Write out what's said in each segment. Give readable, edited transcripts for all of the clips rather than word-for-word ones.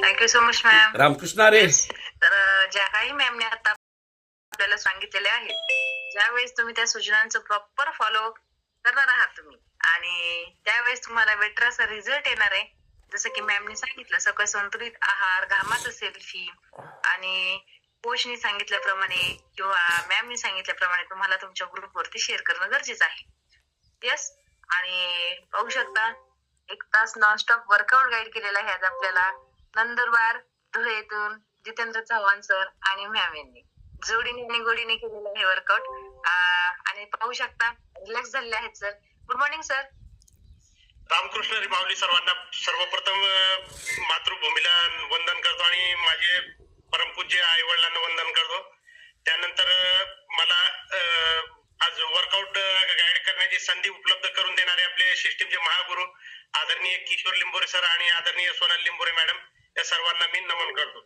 Thank you so much ma'am. Ramakrishna Hari. तर ज्या काही मॅमने आता आपल्याला सांगितलेले आहेत, ज्यावेळेस तुम्ही त्या सूचनांचं प्रॉपर फॉलो करणार आहात तुम्ही आणि त्यावेळेस तुम्हाला बेटर असा रिझल्ट येणार आहे. जसं की मॅमने सांगितलं, सगळं संतुलित आहार, घामाचं सेल्फी आणि कोचने सांगितल्याप्रमाणे किंवा मॅमने सांगितल्याप्रमाणे तुम्हाला तुमच्या ग्रुपवरती शेअर करणं गरजेचं आहे. येस. आणि पाहू शकता 1 तास नॉनस्टॉप वर्कआउट गाईड केलेला आहे आज आपल्याला नंदुरबार धुळेतून जितेंद्र चव्हाण सर आणि मॅम यांनी जोडीने आणि गोडीने केलेलं आहे वर्कआउट. आणि पाहू शकता रिलॅक्स झालेले आहेत sir. Good morning sir. Ramkrishna Hari Mauli सर्वांना. सर्वप्रथम मातृभूमीला वंदन करतो आणि माझे परमपूज्य आई वडिलांना वंदन करतो. त्यानंतर मला आज वर्कआउट गाईड करण्याची संधी उपलब्ध करून देणारे आपले सिस्टीमचे महागुरु आदरणीय किशोर लिंबोरे सर आणि आदरणीय सोनाली लिंबोरे मॅडम, या सर्वांना मी नमन करतो.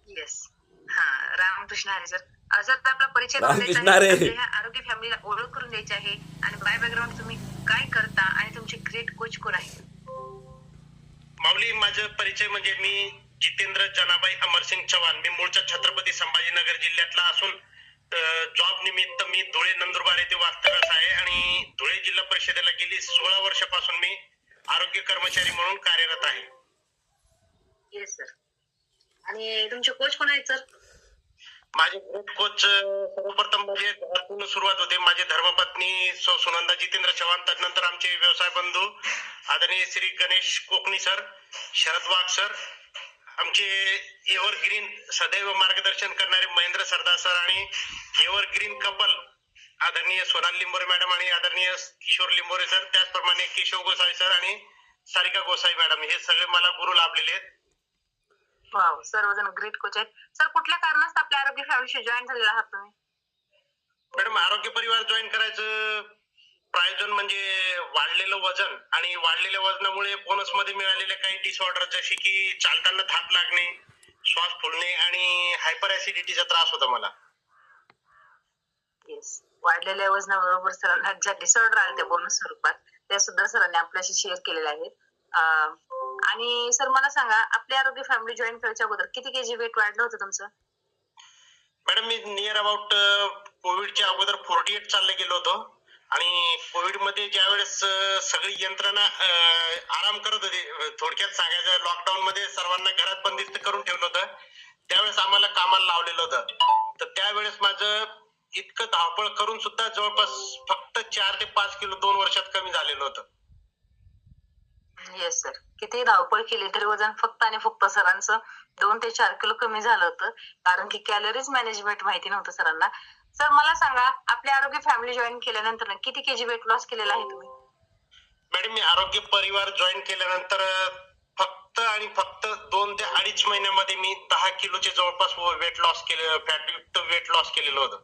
येस. हा, रामकृष्ण हरी सर. सर आपला परिचय रामकृष्ण हरी. ह्या आरोग्य फॅमिलीला ओळख करून द्यायची आहे आणि बाय बॅकग्राऊंड तुम्ही काय करता आणि तुमचे ग्रेट कोच कोण आहे? माऊली, माझं परिचय म्हणजे मी जितेंद्र जनाबाई अमरसिंग चव्हाण. मी मूळचा छत्रपती संभाजीनगर जिल्ह्यातला असून जॉब निमित्त मी धुळे नंदुरबार येथे वास्तव्यास आहे आणि धुळे जिल्हा परिषदेला गेली 16 वर्षापासून मी आरोग्य कर्मचारी म्हणून कार्यरत आहे. Yes sir. आणि तुमचे कोच कोण आहेत सर? माझे ग्रुप कोच सर्वप्रथम म्हणजे घरातून सुरुवात होते. माझे धर्मपत्नी सौ सुनंदा जितेंद्र चव्हाण, त्यानंतर आमचे व्यवसाय बंधू आदरणीय श्री गणेश कोकणी सर, शरद वाघ सर, आमचे एव्हरग्रीन सदैव मार्गदर्शन करणारे महेंद्र सरदार सर आणि एव्हरग्रीन कपल आदरणीय सोनाली लिंबोरे मॅडम आणि आदरणीय किशोर लिंबोरे सर, त्याचप्रमाणे केशव गोसावी सर आणि सारिका गोसावी मॅडम, हे सगळे मला गुरु लाभलेले आहेत. वाव, सर्वजण ग्रेट कोच आहेत सर. कुठल्या कारणास्तव आपल्या आरोग्य फॅमिलीशी जॉईन झालेला आहात तुम्ही? मॅडम, आरोग्य परिवार जॉईन करायचं प्रयोजन म्हणजे वाढलेलं वजन आणि वाढलेल्या वजनामुळे बोनस मध्ये मिळालेल्या काही डिसऑर्डर, जसे की चालताना धाप लागणे, श्वास फुलणे आणि हायपर ऍसिडिटीचा त्रास होता मला. येस. वाढलेल्या वजनाबरोबर सरांना ज्या डिसऑर्डर आले त्या बोनस स्वरूपात, त्या सुद्धा सरांनी आपल्याशी शेअर केलेल्या आहेत. आणि सर मला सांगा, आपली आरोग्य फॅमिली जॉईन करायच्या अगोदर किती केजी वेट वाढलं होतं तुमचं? मॅडम, मी नियर अबाउट कोविडच्या अगोदर 48 चालले गेलो होतो आणि कोविड मध्ये ज्यावेळेस सगळी यंत्रणा आराम करत होती, थोडक्यात सांगायचं लॉकडाऊन मध्ये सर्वांना घरात बंदिस्त करून ठेवलं होतं, त्यावेळेस आम्हाला कामाला लावलेलं होतं. तर त्यावेळेस माझं इतकं धावपळ करून सुद्धा जवळपास फक्त 4 ते 5 किलो 2 वर्षात कमी झालेलं होतं. Yes sir. किती धावपळ केली तरी वजन फक्त आणि फक्त सरांचं 2 ते 4 किलो कमी झालं होतं, कारण की कॅलरीज मॅनेजमेंट माहिती नव्हतं सरांना. सर मला सांगा, आपली आरोग्य फॅमिली जॉईन केल्यानंतर किती केजी वेट लॉस केलेला आहे तुम्ही? मॅडम, मी आरोग्य परिवार जॉईन केल्यानंतर फक्त आणि फक्त 2 ते 2.5 महिन्यामध्ये मी 10 किलोचे जवळपास वेट लॉस केले, फॅटयुक्त वेट लॉस केलेलं होतं.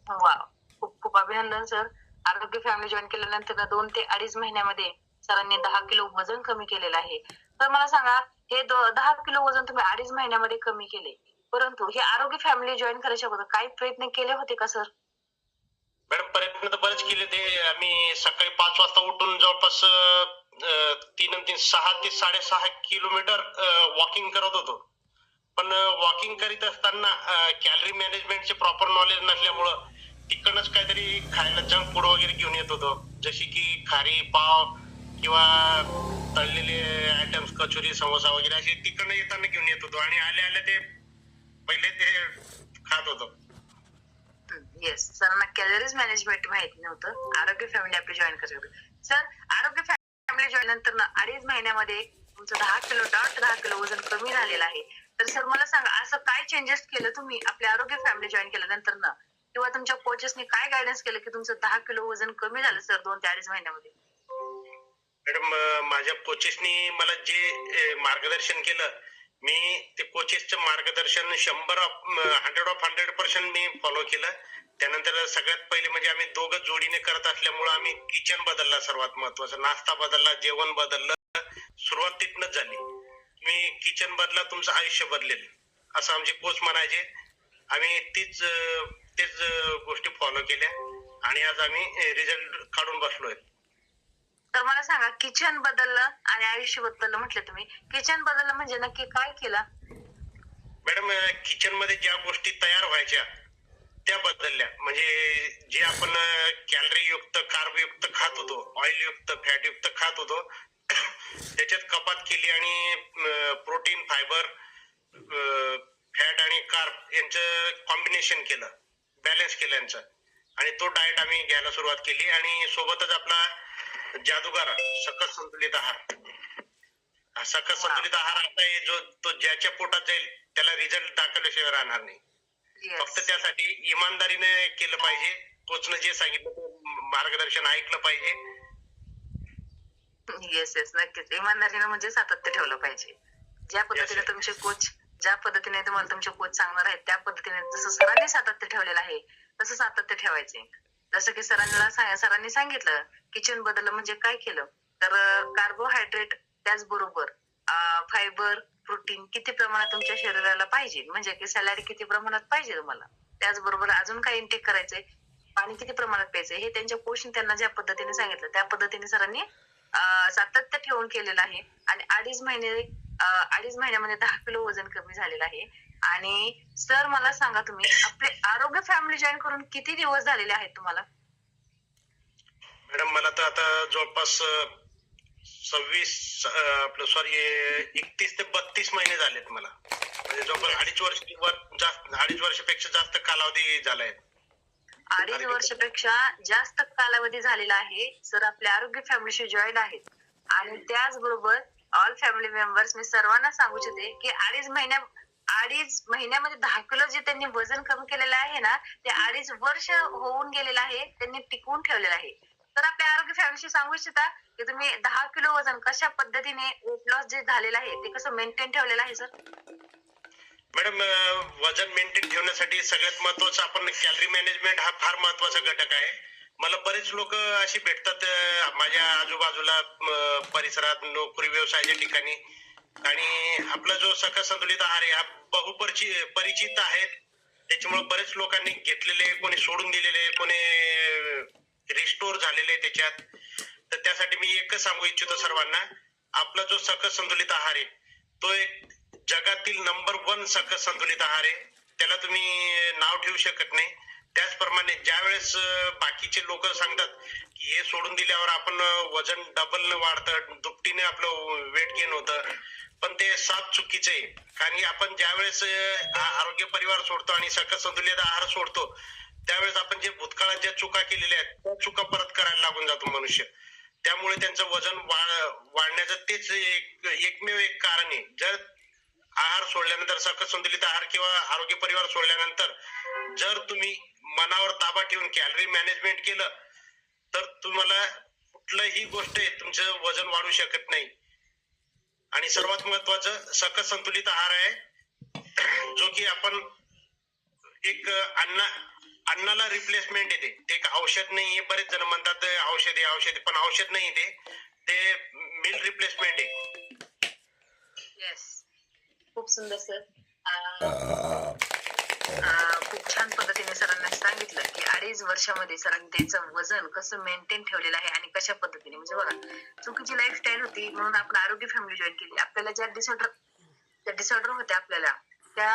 वाव, खूप खूप अभिनंदन सर. आरोग्य फॅमिली जॉईन केल्यानंतर 2 ते 2.5 महिन्यामध्ये सरांनी 10 किलो वजन कमी केलेलं आहे. तर मला सांगा, हे 10 किलो वजन तुम्ही 2.5 महिन्यामध्ये कमी केले, परंतु हे आरोग्य फॅमिली जॉईन करायच्या अगोदर काही प्रयत्न केले होते का सर? मॅडम, प्रयत्न तर बरेच केले ते. आम्ही सकाळी 5 वाजता उठून जवळपास 6 ते 6.5 किलोमीटर वॉकिंग करत होतो. पण वॉकिंग करीत असताना कॅलरी मॅनेजमेंटचे प्रॉपर नॉलेज नसल्यामुळं तिकडनंच काहीतरी खायला जंक फूड वगैरे घेऊन येत होतो, जशी की खारी, पाव किंवा तळलेले आयटम्स, कचोरी, समोसा वगैरे असे तिकडनं येताना घेऊन येत होतो आणि आले आले ते पहिले ते खात होतो. येस, सरांना कॅलरीज मॅनेजमेंट माहिती नव्हतं. आरोग्य फॅमिली आपली जॉईन करायची होती. सर, आरोग्य फॅमिली जॉईन नंतर 2.5 महिन्यामध्ये तुमचं 10 किलो वजन कमी झालेलं आहे. तर सर मला सांगा, असं काय चेंजेस केलं तुम्ही आपल्या आरोग्य फॅमिली जॉईन केल्यानंतर ना, किंवा तुमच्या कोचेसनी काय गायडन्स केलं की तुमचं 10 किलो वजन कमी झालं सर 2 ते 2.5 महिन्यामध्ये? मॅडम, माझ्या कोचेसनी मला जे मार्गदर्शन केलं, मी ते कोचेसचं मार्गदर्शन 100% मी फॉलो केलं. त्यानंतर सगळ्यात पहिले म्हणजे आम्ही दोघं जोडीने करत असल्यामुळं आम्ही किचन बदलला, सर्वात महत्वाचं नाश्ता बदलला, जेवण बदललं. सुरुवात तिथनच झाली. मी किचन बदला, तुमचं आयुष्य बदलेल, असं आमचे कोच म्हणायचे. आम्ही तेच गोष्टी फॉलो केल्या आणि आज आम्ही रिझल्ट काढून बसलोय. तर मला सांगा, किचन बदललं आणि आयुष्य बदललं म्हटलं तुम्ही. किचन बदललं म्हणजे नक्की काय केलं? मॅडम, किचन मध्ये ज्या गोष्टी तयार व्हायच्या त्या बदलल्या. म्हणजे जे आपण कॅलरी युक्त, कार्ब युक्त खात होतो, ऑइल युक्त, फॅट युक्त खात होतो, त्याच्यात कपात केली आणि प्रोटीन, फायबर, फॅट आणि कार्ब यांचं कॉम्बिनेशन केलं, बॅलन्स केलं यांचं. आणि तो डाएट आम्ही घ्यायला सुरुवात केली. आणि सोबतच आपला जादूगार सकस संतुलित आहार. सकस संतुलित आहार असा आहे जो तो ज्याच्या पोटात जाईल त्याला रिझल्ट दाखवल्याशिवाय राहणार नाही. फक्त त्यासाठी इमानदारीने केलं पाहिजे. कोचनं जे सांगितलं ते मार्गदर्शन ऐकलं पाहिजे. येस येस, नक्कीच. इमानदारीने म्हणजे सातत्य ठेवलं पाहिजे. ज्या पद्धतीने तुमचे कोच, ज्या पद्धतीने तुम्हाला तुमचे कोच सांगणार आहेत त्या पद्धतीने जसं सरांनी सातत्य ठेवलेलं आहे तसं सातत्य ठेवायचे. जसं की सरांनी सांगितलं किचन बदललं म्हणजे काय केलं, तर कार्बोहायड्रेट त्याचबरोबर फायबर, प्रोटीन किती प्रमाणात तुमच्या शरीराला पाहिजे, म्हणजे की सॅलड किती प्रमाणात पाहिजे तुम्हाला, त्याचबरोबर अजून काय इंटेक करायचंय, पाणी किती प्रमाणात प्यायचंय, हे त्यांच्या कोचने त्यांना ज्या पद्धतीने सांगितलं त्या पद्धतीने सरांनी सातत्य ठेवून केलेलं आहे. आणि 2.5 महिन्यामध्ये 10 किलो वजन कमी झालेलं आहे. आणि सर मला सांगा, तुम्ही आपले आरोग्य फॅमिली जॉईन करून किती दिवस झालेले आहेत तुम्हाला? मॅडम, मला तर आता जवळपास 31 ते 32 महिने झालेत मला. म्हणजे जवळपास 2.5 वर्षापेक्षा जास्त कालावधी झालाय. 2.5 वर्षापेक्षा जास्त कालावधी झालेला आहे. सर आपल्या आरोग्य फॅमिलीशी जॉईन आहेत. आणि त्याचबरोबर ऑल फॅमिली मेंबर्स, मी सर्वांना सांगू इच्छिते की 2.5 महिन्यामध्ये 10 किलो जे त्यांनी वजन कमी केलेलं आहे ना, ते 2.5 वर्ष होऊन गेलेलं आहे, त्यांनी टिकवून ठेवलेलं आहे. तर आपल्या आरोग्य फॅमिलीशी सांगू इच्छिता की तुम्ही 10 किलो वजन कशा पद्धतीने, वेट लॉस जे झालेलं आहे ते कसं मेंटेन ठेवलेलं आहे सर? मॅडम, वजन मेंटेन ठेवण्यासाठी सगळ्यात महत्वाचं आपण कॅलरी मॅनेजमेंट हा फार महत्वाचा घटक आहे. मला बरेच लोक अशी भेटतात माझ्या आजूबाजूला, परिसरात, नोकरी व्यवसायाच्या ठिकाणी. आणि आपला जो सकस संतुलित आहार आहे हा परिचित आहे. त्याच्यामुळे बरेच लोकांनी घेतलेले, कोणी सोडून दिलेले, कोणी रिस्टोर झालेले त्याच्यात. तर त्यासाठी मी एकच सांगू इच्छितो सर्वांना, आपला जो सकस संतुलित आहार आहे तो एक जगातील नंबर 1 सकस संतुलित आहार आहे. त्याला तुम्ही नाव ठेवू शकत नाही. त्याचप्रमाणे ज्या वेळेस बाकीचे लोक सांगतात की हे सोडून दिल्यावर आपण वजन डबल वाढतं, दुपटीने आपलं वेट गेन होतं, पण ते साफ चुकीचं आहे. कारण की आपण ज्या वेळेस आरोग्य परिवार सोडतो आणि सकस संतुलित आहार सोडतो त्यावेळेस आपण जे भूतकाळात ज्या चुका केलेल्या आहेत त्या चुका परत करायला लागून जातो मनुष्य. त्यामुळे त्यांचं वजन वाढण्याचं तेच एकमेव एक कारण आहे. जर आहार सोडल्यानंतर, सकस संतुलित आहार किंवा आरोग्य परिवार सोडल्यानंतर जर तुम्ही मनावर ताबा ठेवून कॅलरी मॅनेजमेंट केलं तर तुम्हाला कुठलीही गोष्ट आहे तुमचं वजन वाढू शकत नाही. आणि सर्वात महत्वाचं सकस संतुलित आहार आहे जो की आपण एक अन्नाला रिप्लेसमेंट येते. ते एक औषध नाहीये. बरेच जण म्हणतात औषधी, पण औषध नाही ते मिल रिप्लेसमेंट आहे. येस, खूप सुंदर सर. खूप छान पद्धतीने सरांना सांगितलं की 2.5 वर्षामध्ये सरांनी त्याचं वजन कसं मेंटेन ठेवलेलं आहे आणि कशा पद्धतीने. म्हणजे बघा, चुकीची लाईफस्टाईल होती म्हणून आपण आरोग्य फॅमिली जॉईन केली. आपल्याला ज्या डिसऑर्डर होत्या आपल्याला त्या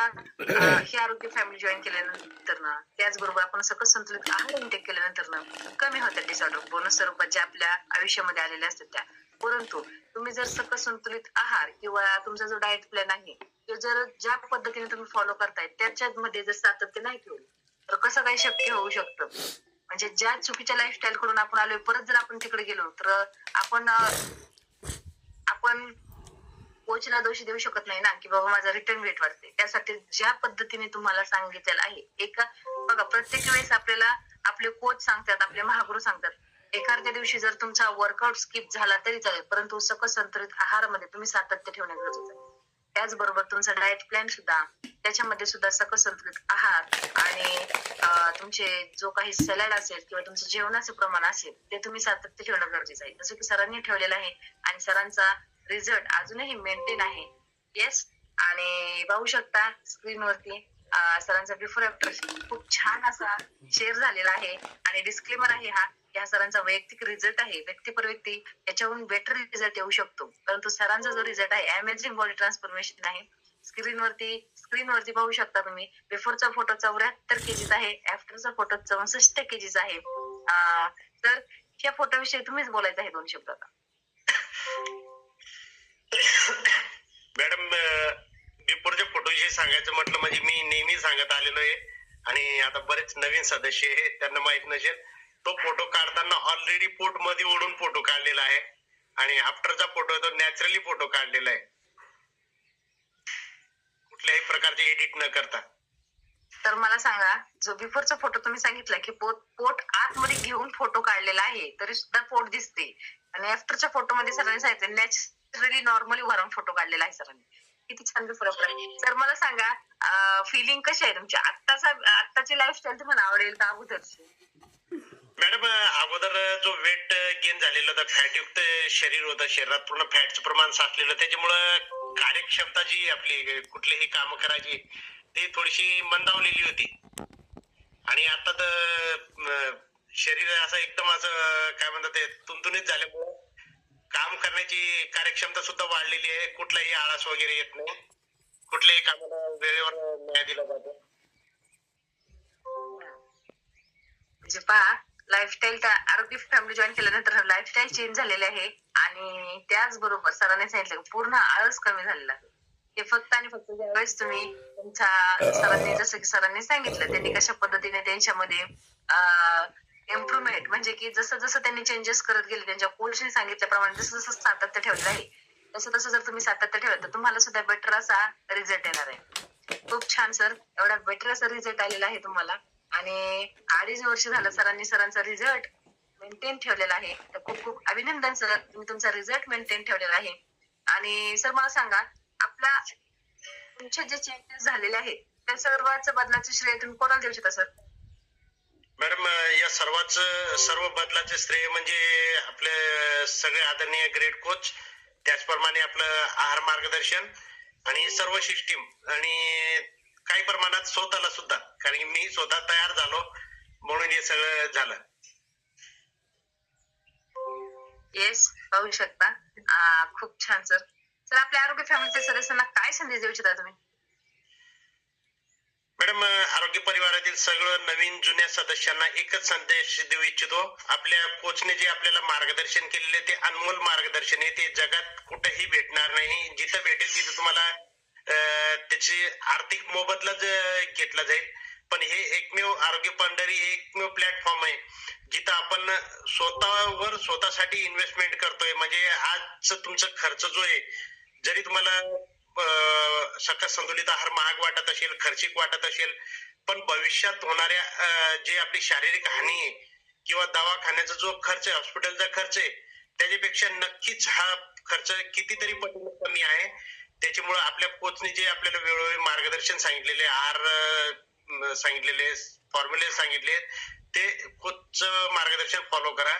ही आरोग्य फॅमिली जॉईन केल्यानंतर ना, त्याचबरोबर आपण सकस संतुलित आहार इंटेक केल्यानंतर ना कमी होत्या डिसऑर्डर, बोनस स्वरूपात ज्या आपल्या आयुष्यामध्ये आलेल्या असतात त्या. परंतु तुम्ही जर सकस संतुलित आहार किंवा तुमचा जो डाएट प्लॅन आहे ते जर ज्या पद्धतीने तुम्ही फॉलो करताय त्याच्यामध्ये जर सातत्य नाही ठेवलं तर कसं काही शक्य होऊ शकतं. म्हणजे ज्या चुकीच्या लाईफस्टाईल कडून आपण आलोय, परत जर आपण तिकडे गेलो तर आपण कोचला दोष देऊ शकत नाही ना की बाबा माझा रिटर्न वेट वाढते. त्यासाठी ज्या पद्धतीने तुम्हाला सांगितलेलं आहे, बघा प्रत्येक वेळेस आपल्याला आपले कोच सांगतात, आपले महागुरु सांगतात, एखाद्या दिवशी जर तुमचा वर्कआउट स्किप झाला तरी चालेल, परंतु सकस संतुलित आहारामध्ये तुम्ही सातत्य ठेवणे गरजेचं आहे. त्याचबरोबर तुमचा डाएट प्लॅन सुद्धा, त्याच्यामध्ये सुद्धा सकस संतुलित आहार आणि तुमचे जो काही सॅलड असेल किंवा तुमचं जेवणाचं प्रमाण असेल ते तुम्ही सातत्य ठेवणं गरजेचं आहे, जसं की सरांनी ठेवलेलं आहे. आणि सरांचा रिझल्ट अजूनही मेंटेन आहे. येस. आणि पाहू शकता स्क्रीनवरती सरांचा बिफोर आफ्टर खूप छान असा शेअर झालेला आहे. आणि डिस्क्लेमर आहे हा ह्या सरांचा वैयक्तिक रिझल्ट आहे, व्यक्ती पर व्यक्ती याच्याहून बेटर रिझल्ट येऊ शकतो. परंतु सरांचा जो रिझल्ट आहे अमेझिंग बॉडी ट्रान्सफॉर्मेशन आहे. स्क्रीनवरती पाहू शकता तुम्ही. बिफोरचा फोटो 74 केजीचा आहे, आफ्टरचा फोटो 64 केजीचा आहे. तर या फोटोविषयी तुम्हीच बोलायचं आहे 2 शब्द आता. मॅडम, बिफोरच्या फोटोविषयी सांगायचं म्हटलं म्हणजे मी नेहमी सांगत आलेलो आहे आणि आता बरेच नवीन सदस्य आहे त्यांना माहित नसेल. तो फोटो काढताना ऑलरेडी पोट मध्ये ओढून फोटो काढलेला आहे आणि आफ्टरचा फोटो तो नॅचरली फोटो काढलेला आहे, कुठल्याही प्रकारचे एडिट न करता. तर मला सांगा, जो बिफोरचा फोटो तुम्ही सांगितला की पोट आतमध्ये घेऊन फोटो काढलेला आहे तरी सुद्धा पोट दिसते, आणि आफ्टरच्या फोटो मध्ये सरांनी सांगितलं नॅचरली नॉर्मली वरून फोटो काढलेला आहे सरांनी. किती छान फरक आहे. तर मला सांगा, फिलिंग कशी आहे तुमची? आत्ताची लाईफस्टाईल तुम्हाला आवडेल का अगोदरची? मॅडम, अगोदर जो वेट गेन झालेला होता, फॅटयुक्त शरीर होतं, शरीरात पूर्ण फॅटचं प्रमाण साचलेलं, त्याच्यामुळं कार्यक्षमता जी आपली कुठलीही कामं करायची ती थोडीशी मंदावलेली होती. आणि आता तर शरीर असं एकदम असं काय म्हणतात ते तुंतुनीत झाल्यामुळं काम करण्याची कार्यक्षमता सुद्धा वाढलेली आहे. कुठलाही आळस वगैरे येत नाही, कुठल्याही कामाला वेळेवर न्याय दिला जातो. म्हणजे पहा, लाईफस्टाईल त्या आरोग्य फॅमिली जॉईन केल्यानंतर लाईफस्टाईल चेंज झालेली आहे, आणि त्याचबरोबर सरांनी सांगितलं पूर्ण आळस कमी झालेला आहे. हे फक्त आणि फक्त ज्यावेळेस तुम्ही तुमच्या सरांनी, जसं की सरांनी सांगितलं त्यांनी कशा पद्धतीने त्यांच्यामध्ये इम्प्रुव्हमेंट, म्हणजे की जसं जसं त्यांनी चेंजेस करत गेले, त्यांच्या कोचने सांगितल्याप्रमाणे जसं जसं सातत्य ठेवलं आहे, तसं तसं जर तुम्ही सातत्य ठेवलं तर तुम्हाला सुद्धा बेटर असा रिझल्ट येणार आहे. खूप छान सर, एवढा बेटर असा रिझल्ट आलेला आहे तुम्हाला, आणि 2.5 वर्ष झालं सरांचा रिझल्ट मेंटेन ठेवलेला आहे. तर खूप खूप अभिनंदन सर, तुम्ही तुमचा रिझल्ट मेंटेन ठेवलेला आहे. आणि सर मला सांगा, आपल्या तुमचे जे चेंजेस झालेले आहेत त्या सर्वांचं बदलाचं श्रेय तुम्ही कोणाला देऊ शकता सर? मॅडम, या सर्व बदलाचे श्रेय म्हणजे आपले सगळे आदरणीय ग्रेट कोच, त्याचप्रमाणे आपलं आहार मार्गदर्शन आणि सर्व सिस्टीम, आणि काही प्रमाणात स्वतःला सुद्धा, कारण मी स्वतः तयार झालो म्हणून हे सगळं झालं. येस, पाहू शकता. खूप छान सर. सर, आपल्या आरोग्य फॅमिलीच्या सदस्यांना काय संदेश देऊ इच्छिता तुम्ही? मॅडम, आरोग्य परिवारातील सगळं नवीन जुन्या सदस्यांना एकच संदेश देऊ इच्छितो. आपल्या कोचने जे आपल्याला मार्गदर्शन केलेले ते अनमोल मार्गदर्शन आहे, ते जगात कुठेही भेटणार नाही. जिथं भेटेल तिथं तुम्हाला त्याची आर्थिक मोबदला घेतला जाईल, पण हे एकमेव आरोग्य पंढरी हे एकमेव प्लॅटफॉर्म आहे जिथं आपण स्वतःवर स्वतःसाठी इन्व्हेस्टमेंट करतोय. म्हणजे आजचं तुमचा खर्च जो आहे, जरी तुम्हाला सकस संतुलित आहार महाग वाटत असेल, खर्चिक वाटत असेल, पण भविष्यात होणाऱ्या जे आपली शारीरिक हानी आहे किंवा दवाखान्याचा जो खर्च आहे, हॉस्पिटलचा खर्च आहे, त्याच्यापेक्षा नक्कीच हा खर्च कितीतरी पटीने कमी आहे. त्याच्यामुळे आपल्या कोचने जे आपल्याला वेळोवेळी मार्गदर्शन सांगितलेले, आहार सांगितलेले, फॉर्म्युले सांगितले, ते कोचचं मार्गदर्शन फॉलो करा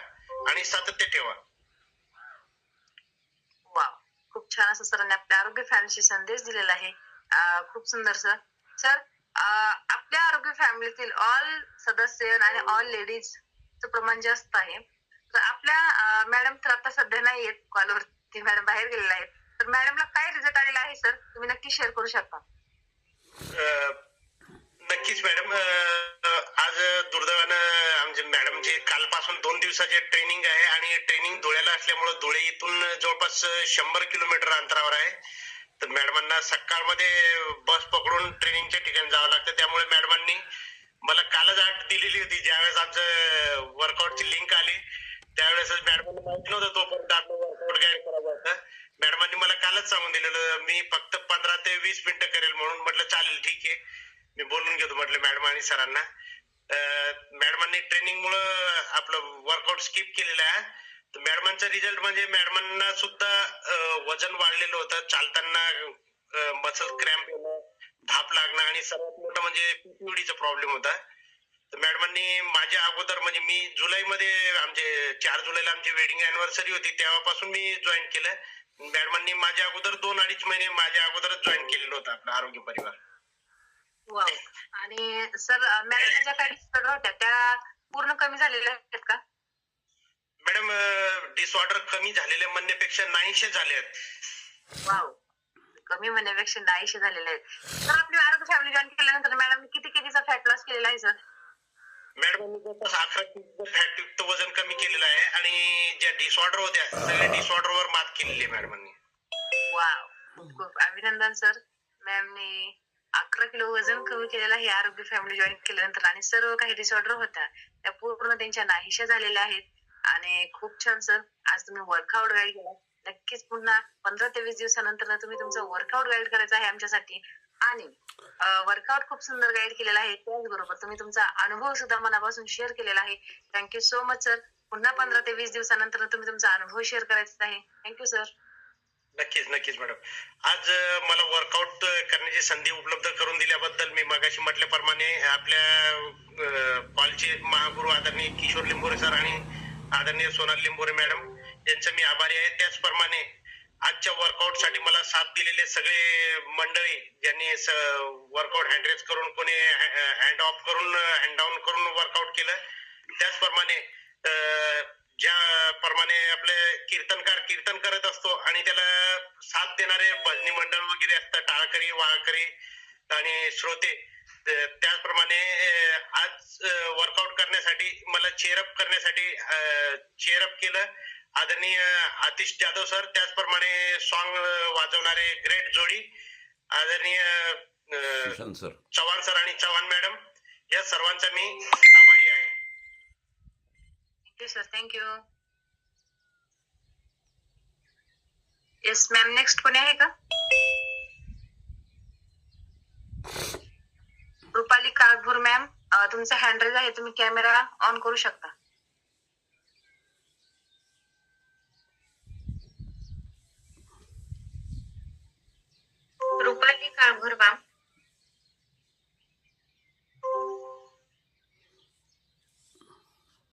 आणि सातत्य ठेवा. वा, खूप छान असं सरांनी आपल्या आरोग्य फॅमिलीशी संदेश दिलेला आहे. खूप सुंदर सर. सर, आपल्या आरोग्य फॅमिलीतील ऑल सदस्य आणि ऑल लेडीज प्रमाण जास्त आहे. तर आपल्या मॅडम तर आता सध्या नाही येत कॉलवरती, मॅडम बाहेर गेलेल्या आहेत. तर मॅडमला काय रिझल्ट आलेला आहे सर, तुम्ही नक्की शेअर करू शकता? नक्कीच मॅडम, आज दुर्दैवानं आमच्या मॅडमचे कालपासून 2 दिवसाचे ट्रेनिंग आहे आणि ट्रेनिंग धुळ्याला असल्यामुळे धुळे इथून जवळपास 100 किलोमीटर अंतरावर आहे. तर मॅडमांना सकाळमध्ये बस पकडून ट्रेनिंगच्या ठिकाणी जावं लागतं. त्यामुळे मॅडमांनी मला कालच आठ दिलेली होती. ज्यावेळेस आमचं वर्कआउटची लिंक आली त्यावेळेस मॅडमांना माहित नव्हतं तोपर्यंत आपलं वर्कआउट गाईड करायचं होतं. मॅडमांनी मला कालच सांगून दिलेलं मी फक्त 15 ते 20 मिनिटं करेल म्हणून. म्हटलं चालेल, ठीक आहे, मी बोलून घेतो म्हटलं मॅडम आणि सरांना. मॅडमांनी ट्रेनिंग मुळे आपलं वर्कआउट स्किप केलेलं आहे. तर मॅडमांचा रिझल्ट म्हणजे मॅडमांना सुद्धा वजन वाढलेलं होतं, चालताना मसल क्रॅम्प येणं, धाप लागणं आणि सर्वात मोठं म्हणजे पीसीओडीचा प्रॉब्लेम होता. तर मॅडमांनी माझ्या अगोदर म्हणजे मी जुलैमध्ये, आमचे 4 जुलैला आमची वेडिंग अॅनिव्हर्सरी होती, तेव्हापासून मी जॉईन केलं. मॅडमांनी माझ्या अगोदर 2-2.5 महिने माझ्या अगोदरच जॉईन केलेलं होतं आपलं आरोग्य परिवार. वाव. आणि सर, मॅडम ज्या काही रिझल्ट होत्या त्या पूर्ण कमी झालेल्या आहेत का? मॅडम डिसऑर्डर कमी झालेले म्हणण्यापेक्षा 900 झाले आहेत. वाव, कमी म्हणण्यापेक्षा 900 झालेले आहेत. तर आपली आरोग्य फॅमिली जॉईन केल्यानंतर मॅडम किती केजीचा फॅट लॉस केलेला आहे सर? मॅडम मी जवळपास 11 किलो फॅटयुक्त वजन कमी केलेलं आहे आणि ज्या डिसऑर्डर होत्या सगळ्या डिसऑर्डरवर मात केलेली आहे मॅडमांनी. वाव, खूप अभिनंदन सर. मॅमने 11 किलो वजन कमी केलेलं आहे आरोग्य फॅमिली जॉईन केल्यानंतर आणि सर्व काही डिसऑर्डर होत्या त्या पूर्ण त्यांच्या नाहीशा झालेल्या आहेत. आणि खूप छान सर, आज तुम्ही वर्कआउट गाईड केला. नक्कीच पुन्हा 15 ते 20 दिवसानंतर तुम्ही तुमचं वर्कआउट गाईड करायचं आहे आमच्यासाठी. आणि वर्कआउट खूप सुंदर गाईड केलेला आहे. त्याचबरोबर तुम्ही तुमचा अनुभव सुद्धा मनापासून शेअर केलेला आहे. Thank you so much sir. पुन्हा 15 ते 20 दिवसानंतर तुम्ही तुमचा अनुभव शेअर करायचा आहे. Thank you sir. नक्कीच नक्कीच मॅडम. आज मला वर्कआउट करण्याची संधी उपलब्ध करून दिल्याबद्दल मी मगाशी म्हटल्याप्रमाणे आपल्या कॉलचे महागुरु आदरणीय किशोर लिंबोरे सर आणि आदरणीय सोनाली लिंबोरे मॅडम यांचं मी आभारी आहे. त्याचप्रमाणे आजच्या वर्कआउट साठी मला साथ दिलेले सगळे मंडळी ज्यांनी वर्कआउट हँडरेज करून कोणी हँड ऑफ करून हँड डाऊन करून वर्कआउट केलं. त्याचप्रमाणे ज्याप्रमाणे आपले कीर्तनकार कीर्तन करत असतो आणि त्याला साथ देणारे भजनी मंडळ वगैरे असतात, टाळकरी वाळकरी आणि श्रोते, त्याचप्रमाणे आज वर्कआउट करण्यासाठी मला चेअरअप करण्यासाठी चेअरअप केलं आदरणीय आतिश जाधव सर. त्याचप्रमाणे सॉन्ग वाजवणारे ग्रेट जोडी आदरणीय चव्हाण सर आणि चव्हाण मॅडम, या सर्वांचा मी आभारी आहे. Thank you sir. Thank you. Yes ma'am, next कोणी आहे का? रुपाली काळभोर मॅम, तुमचा हँड रेज आहे, तुम्ही कॅमेरा ऑन करू शकता. रुपाली काळभोर मॅम,